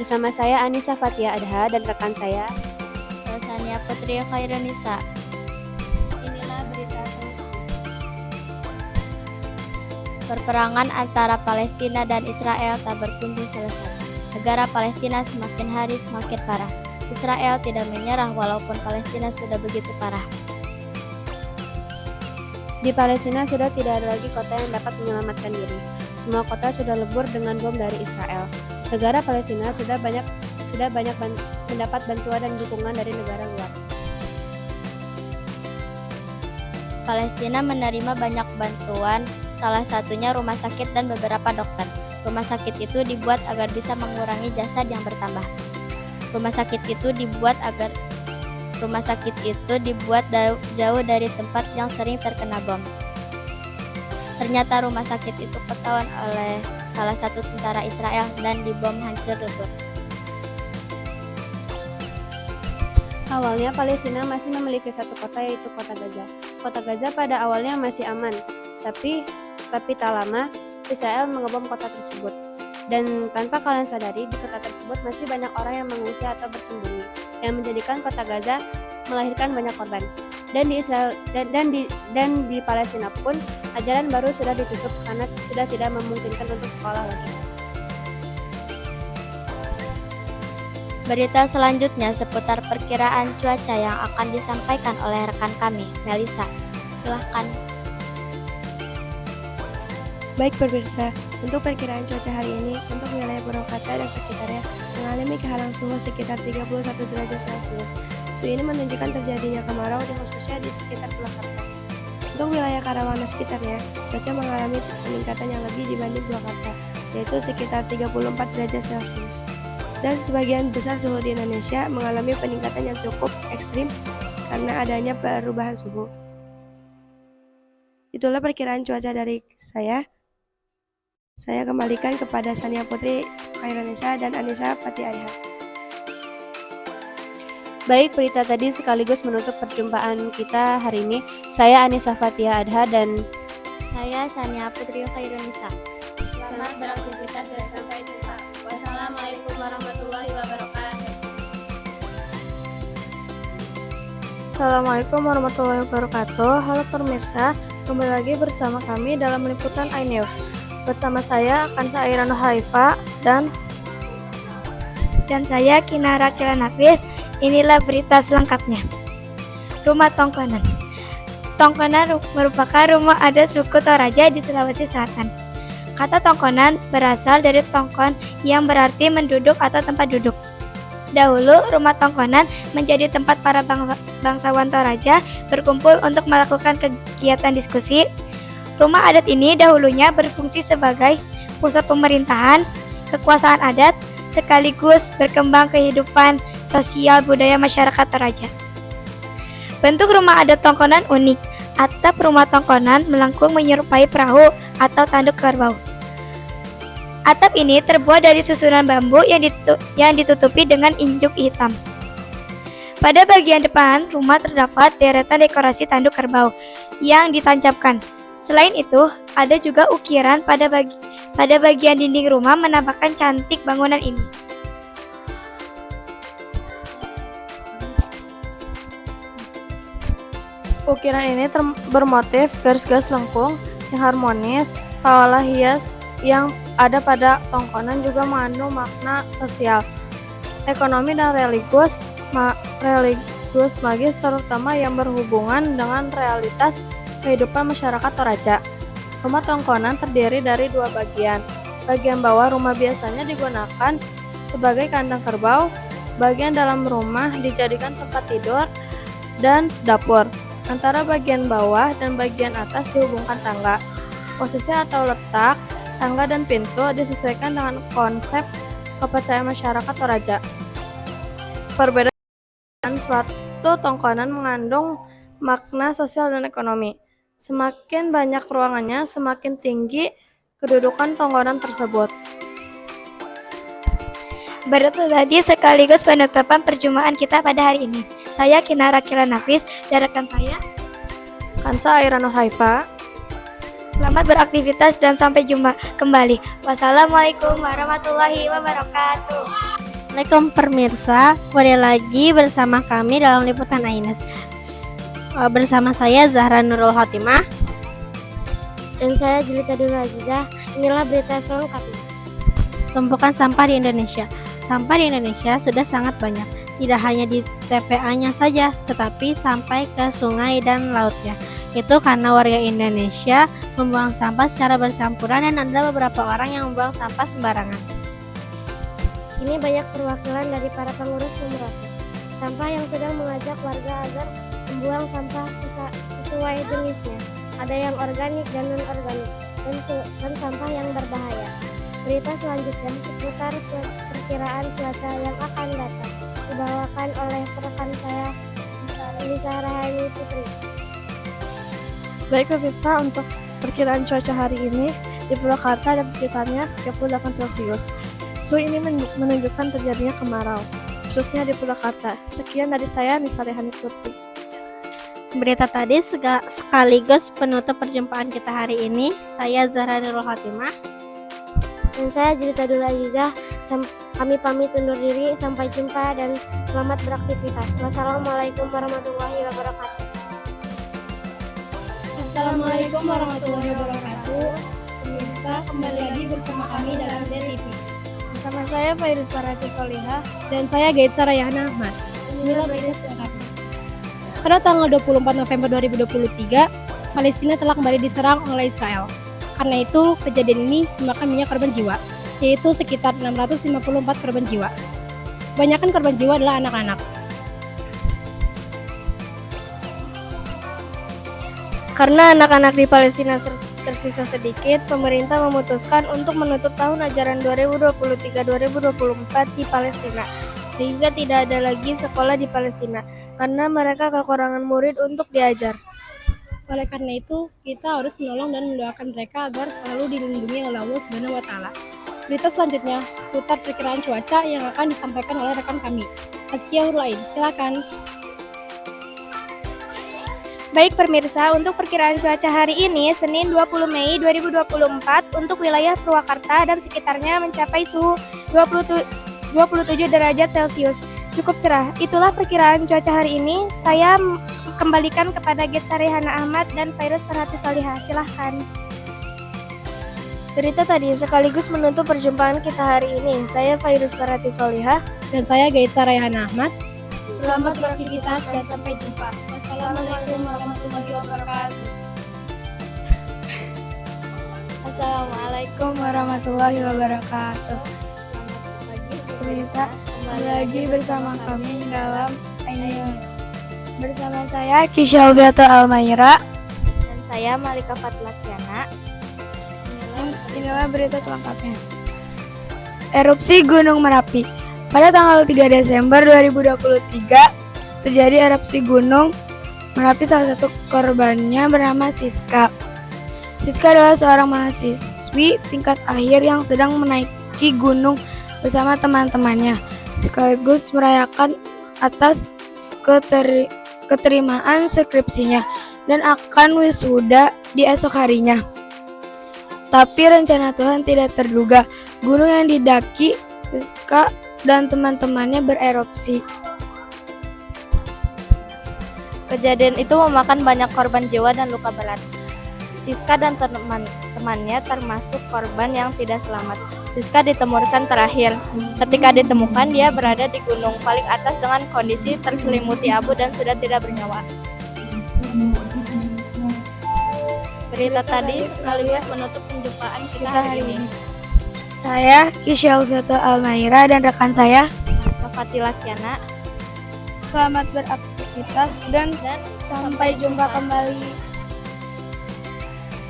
Bersama saya Anissa Fatia Adha dan rekan saya Sania Putri Khairunisa. Inilah berita selengkapnya. Perperangan antara Palestina dan Israel tak berkunjung selesai. Negara Palestina semakin hari semakin parah. Israel tidak menyerah walaupun Palestina sudah begitu parah. Di Palestina sudah tidak ada lagi kota yang dapat menyelamatkan diri. Semua kota sudah lebur dengan bom dari Israel. Negara Palestina sudah banyak mendapat bantuan dan dukungan dari negara luar. Palestina menerima banyak bantuan, salah satunya rumah sakit dan beberapa dokter. Rumah sakit itu dibuat agar bisa mengurangi jasad yang bertambah. Rumah sakit itu dibuat jauh dari tempat yang sering terkena bom. Ternyata rumah sakit itu ketahuan oleh salah satu tentara Israel dan dibom hancur lebur. Awalnya Palestina masih memiliki satu kota, yaitu kota Gaza. Kota Gaza pada awalnya masih aman, tapi tak lama Israel mengebom kota tersebut. Dan tanpa kalian sadari, di kota tersebut masih banyak orang yang mengungsi atau bersembunyi, yang menjadikan kota Gaza melahirkan banyak korban. Dan di Israel dan di Palestina pun ajaran baru sudah ditutup karena sudah tidak memungkinkan untuk sekolah lagi. Berita selanjutnya seputar perkiraan cuaca yang akan disampaikan oleh rekan kami, Melisa. Silahkan. Baik pemirsa, untuk perkiraan cuaca hari ini, untuk wilayah Purwakarta dan sekitarnya mengalami kehalang suhu sekitar 31 derajat Celcius. Suhu ini menunjukkan terjadinya kemarau khususnya di sekitar Purwakarta. Untuk wilayah Karawang dan sekitarnya, cuaca mengalami peningkatan yang lebih dibanding Purwakarta, yaitu sekitar 34 derajat Celcius. Dan sebagian besar suhu di Indonesia mengalami peningkatan yang cukup ekstrim karena adanya perubahan suhu. Itulah perkiraan cuaca dari saya. Saya kembalikan kepada Sania Putri Khairunisa dan Anissa Fatia Adha. Baik, berita tadi sekaligus menutup perjumpaan kita hari ini. Saya Anissa Fatia Adha dan Saya Sania Putri Khairunisa. Selamat beraktivitas dan sampai jumpa. Wassalamualaikum warahmatullahi wabarakatuh. Assalamualaikum warahmatullahi wabarakatuh. Halo pemirsa, kembali lagi bersama kami dalam liputan iNews. Bersama saya Kansa Airano Haifa dan saya Kinara Kilanafis. Inilah berita selengkapnya. Rumah Tongkonan. Tongkonan merupakan rumah adat suku Toraja di Sulawesi Selatan. Kata Tongkonan berasal dari tongkon yang berarti menduduk atau tempat duduk. Dahulu, rumah Tongkonan menjadi tempat para bangsawan Toraja berkumpul untuk melakukan kegiatan diskusi. Rumah adat ini dahulunya berfungsi sebagai pusat pemerintahan, kekuasaan adat, sekaligus berkembang kehidupan sosial budaya masyarakat Toraja. Bentuk rumah adat Tongkonan unik. Atap rumah Tongkonan melengkung menyerupai perahu atau tanduk kerbau. Atap ini terbuat dari susunan bambu yang ditutupi dengan injuk hitam. Pada bagian depan rumah terdapat deretan dekorasi tanduk kerbau yang ditancapkan. Selain itu, ada juga ukiran pada bagian dinding rumah menambahkan cantik bangunan ini. ukiran ini bermotif garis-garis lengkung yang harmonis. Paula hias yang ada pada tongkonan juga mengandung makna sosial, ekonomi dan religius magis, terutama yang berhubungan dengan realitas kehidupan masyarakat Toraja. Rumah tongkonan terdiri dari dua bagian. Bagian bawah rumah biasanya digunakan sebagai kandang kerbau. Bagian dalam rumah dijadikan tempat tidur dan dapur. Antara bagian bawah dan bagian atas dihubungkan tangga. Posisi atau letak tangga dan pintu disesuaikan dengan konsep kepercayaan masyarakat Toraja. Perbedaan suatu tongkonan mengandung makna sosial dan ekonomi. Semakin banyak ruangannya, semakin tinggi kedudukan tongkonan tersebut. Berita tadi sekaligus penutupan perjumpaan kita pada hari ini. Saya Kinara Kilanafis dan rekan saya Kansa Airano Haifa. Selamat beraktivitas dan sampai jumpa kembali. Wassalamualaikum warahmatullahi wabarakatuh. Assalamualaikum pemirsa, kembali lagi bersama kami dalam liputan Aines. Bersama saya Zahra Nurul Khotimah. Dan saya Jelita Dulu Azizah. Inilah berita selengkapnya. Tumpukan sampah di Indonesia. Sampah di Indonesia sudah sangat banyak, tidak hanya di TPA-nya saja, tetapi sampai ke sungai dan lautnya. Itu karena warga Indonesia membuang sampah secara bercampuran dan ada beberapa orang yang membuang sampah sembarangan. Kini banyak perwakilan dari para pengurus memproses sampah yang sedang mengajak warga agar membuang sampah sesuai jenisnya. Ada yang organik dan non-organik, dan sampah yang berbahaya. Berita selanjutnya seputar perkiraan cuaca yang akan datang dibawakan oleh rekan saya, Lisa Rahani Putri. Baik pemirsa, untuk perkiraan cuaca hari ini di Purwakarta dan sekitarnya 38 Celcius. Suhu ini menunjukkan terjadinya kemarau, khususnya di Purwakarta. Sekian dari saya, Nisa Rehani Putri. Berita tadi sekaligus penutup perjumpaan kita hari ini. Saya Zahra Nurul Khotimah. Dan saya Jelita Dulu Azizah. Kami pamit undur diri. Sampai jumpa dan selamat beraktivitas. Wassalamualaikum warahmatullahi wabarakatuh. Assalamualaikum warahmatullahi wabarakatuh. Pemirsa, kembali lagi bersama kami dalam DTV. Bersama saya Fairuz Farati Solihah. Dan saya Gaitsa Rayhana Ahmad. Inilah berita selengkapnya. Pada tanggal 24 November 2023, Palestina telah kembali diserang oleh Israel. Karena itu, kejadian ini memakan banyak korban jiwa, yaitu sekitar 654 korban jiwa. Kebanyakan korban jiwa adalah anak-anak. Karena anak-anak di Palestina tersisa sedikit, pemerintah memutuskan untuk menutup tahun ajaran 2023-2024 di Palestina, sehingga tidak ada lagi sekolah di Palestina, karena mereka kekurangan murid untuk diajar. Oleh karena itu, kita harus menolong dan mendoakan mereka agar selalu dilindungi oleh Allah Subhanahu wa Ta'ala. Berita selanjutnya seputar perkiraan cuaca yang akan disampaikan oleh rekan kami, Azkia Hurlain. Silakan. Baik pemirsa, untuk perkiraan cuaca hari ini, Senin 20 Mei 2024, untuk wilayah Purwakarta dan sekitarnya mencapai suhu 27 derajat Celcius. Cukup cerah. Itulah perkiraan cuaca hari ini. Saya kembalikan kepada Gaitsa Rayhana Ahmad dan Fairuz Farati Solihah. Silahkan. Berita tadi sekaligus menutup perjumpaan kita hari ini. Saya Fairuz Farati Solihah. Dan saya Gaitsa Rayhana Ahmad. Selamat beraktivitas dan sampai jumpa. Wassalamualaikum warahmatullahi wabarakatuh. Assalamualaikum warahmatullahi wabarakatuh. Pemirsa, kembali lagi bersama kami dalam Aines. Bersama saya Kisha Albiato Almaira. dan saya Malika Fatlatiana. Inilah berita selengkapnya. Erupsi Gunung Merapi. Pada tanggal 3 Desember 2023, terjadi erupsi Gunung Merapi. Salah satu korbannya bernama Siska. Siska adalah seorang mahasiswi tingkat akhir yang sedang menaiki gunung bersama teman-temannya, sekaligus merayakan atas keterimaan skripsinya dan akan wisuda di esok harinya. Tapi rencana Tuhan tidak terduga. Gunung yang didaki Siska dan teman-temannya bererupsi. Kejadian itu memakan banyak korban jiwa dan luka berat. Siska dan teman-temannya termasuk korban yang tidak selamat. Siska ditemukan terakhir. Ketika ditemukan, dia berada di gunung paling atas dengan kondisi terselimuti abu dan sudah tidak bernyawa. Berita tadi sekaligus menutup perjumpaan kita hari ini. Saya Kisha Alfiato Almaira dan rekan saya Fatila Kiana. selamat beraktivitas dan sampai jumpa kembali.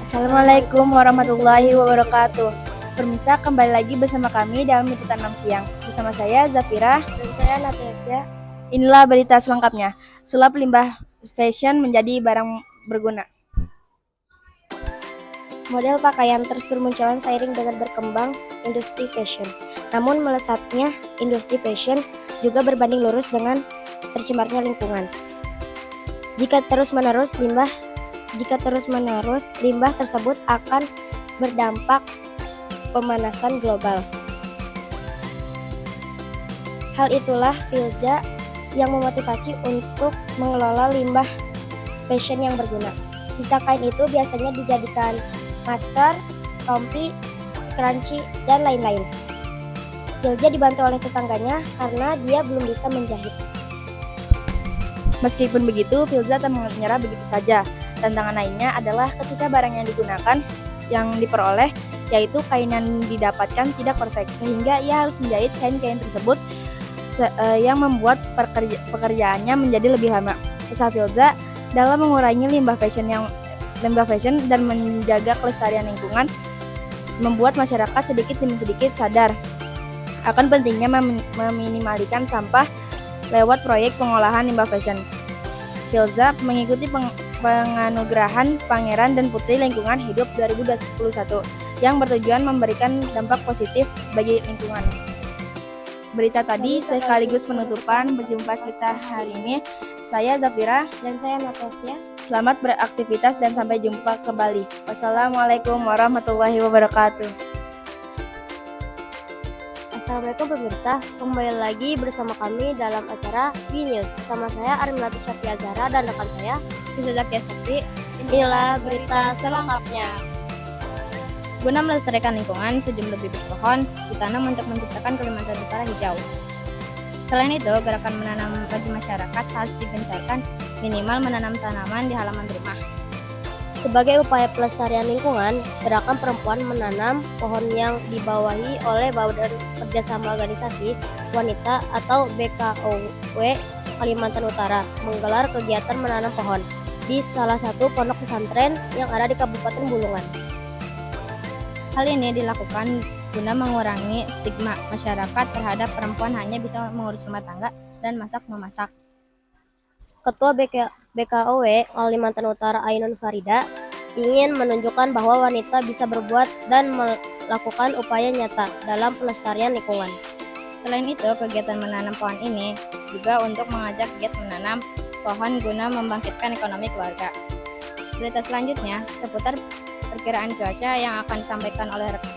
Assalamualaikum warahmatullahi wabarakatuh. Pemirsa, kembali lagi bersama kami dalam liputan 6 siang. Bersama saya Zafira Dan saya Natasha. Inilah berita selengkapnya. Sulap limbah fashion menjadi barang berguna. Model pakaian terus bermunculan seiring dengan berkembang industri fashion. Namun melesatnya industri fashion juga berbanding lurus dengan tercemarnya lingkungan. Jika terus-menerus limbah tersebut akan berdampak pemanasan global. Hal itulah Filja yang memotivasi untuk mengelola limbah fashion yang berguna. Sisa kain itu biasanya dijadikan masker, rompi, scrunchie, dan lain-lain. Filja dibantu oleh tetangganya karena dia belum bisa menjahit. Meskipun begitu, Filza tak menyerah begitu saja. Tantangan lainnya adalah ketika barang yang digunakan, yang diperoleh, yaitu kain yang didapatkan tidak perfect, sehingga ia harus menjahit kain-kain tersebut yang membuat pekerjaannya menjadi lebih lama. Usaha Filza dalam mengurangi limbah fashion dan menjaga kelestarian lingkungan membuat masyarakat sedikit demi sedikit sadar akan pentingnya meminimalkan sampah lewat proyek pengolahan limbah fashion. Filza mengikuti penganugerahan Pangeran dan Putri Lingkungan Hidup 2021 yang bertujuan memberikan dampak positif bagi lingkungan. Berita tadi sekaligus penutupan berjumpa kita hari ini. Saya Zafira Dan saya Natasha. Selamat beraktivitas dan sampai jumpa kembali. Wassalamualaikum warahmatullahi wabarakatuh. Assalamualaikum pemirsa, kembali lagi bersama kami dalam acara B-News. Bersama saya Armilati Syafia Zahra dan rekan saya Fiza Zakia Sakti. Inilah berita selengkapnya. Guna melestarikan lingkungan, sejumlah bibit pohon ditanam untuk menciptakan Kalimantan Utara hijau. Selain itu, gerakan menanam bagi masyarakat harus digencarkan, minimal menanam tanaman di halaman rumah. Sebagai upaya pelestarian lingkungan, gerakan perempuan menanam pohon yang dibawahi oleh Badan Kerjasama Organisasi Wanita atau BKOW Kalimantan Utara menggelar kegiatan menanam pohon di salah satu pondok pesantren yang ada di Kabupaten Bulungan. Hal ini dilakukan guna mengurangi stigma masyarakat terhadap perempuan hanya bisa mengurus rumah tangga dan masak-memasak. Ketua BKOW Kalimantan Utara Ainun Farida ingin menunjukkan bahwa wanita bisa berbuat dan melakukan upaya nyata dalam pelestarian lingkungan. Selain itu, kegiatan menanam pohon ini juga untuk mengajak giat menanam pohon guna membangkitkan ekonomi keluarga. Berita selanjutnya seputar perkiraan cuaca yang akan disampaikan oleh rekan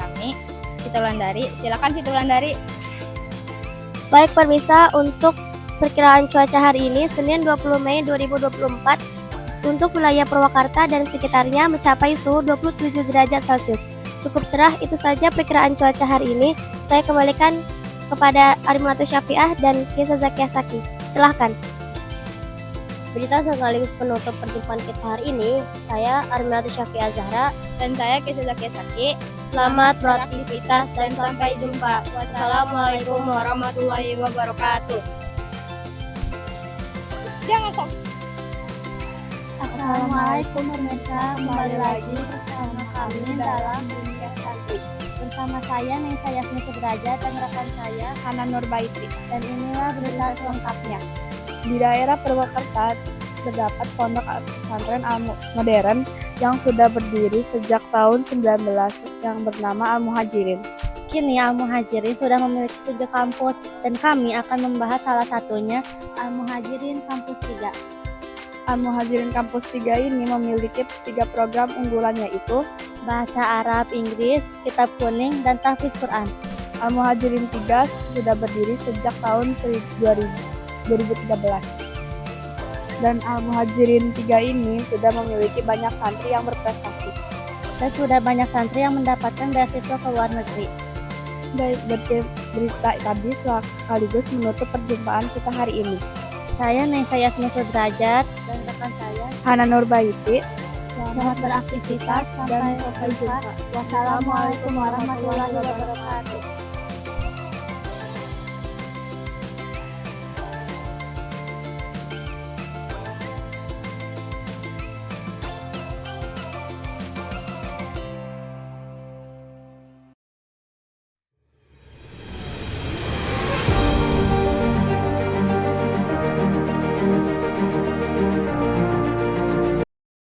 kami, Siti Wulandari. Silakan Siti Wulandari. Baik pemirsa, untuk perkiraan cuaca hari ini Senin 20 Mei 2024 untuk wilayah Purwakarta dan sekitarnya mencapai suhu 27 derajat Celcius. Cukup cerah, itu saja perkiraan cuaca hari ini. Saya kembalikan kepada Armilati Syafiah dan Fiza Zakia Sakti. Silahkan. Berita sekaligus penutup perjumpaan kita hari ini. Saya Armilati Syafiah Zahra Dan saya Fiza Zakia Sakti. Selamat beraktivitas dan sampai jumpa. Wassalamualaikum warahmatullahi wabarakatuh. Assalamualaikum pemirsa, kembali lagi bersama kami dalam Dunia Cantik. Bersama saya Nesa Yasmin Sudrajat dan rekan saya Hana Nurbaiti. Dan inilah berita selengkapnya. Di daerah Purwakarta terdapat pondok pesantren modern yang sudah berdiri sejak tahun 19 yang bernama Al-Muhajirin. Kini Al-Muhajirin sudah memiliki 7 kampus dan kami akan membahas salah satunya, Al-Muhajirin Kampus 3. Al-Muhajirin Kampus 3 ini memiliki 3 program unggulan, yaitu Bahasa Arab, Inggris, Kitab Kuning, dan Tahfiz Quran. Al-Muhajirin 3 sudah berdiri sejak tahun 2013. Dan Al-Muhajirin 3 ini sudah memiliki banyak santri yang berprestasi. Dan sudah banyak santri yang mendapatkan beasiswa ke luar negeri. Berita tadi sekaligus menutup perjumpaan kita hari ini. Saya Nesa Yasmin Sudrajat dan rekan saya Hana Nurbaiti. Selamat beraktivitas, sampai jumpa. Wassalamualaikum warahmatullahi wabarakatuh.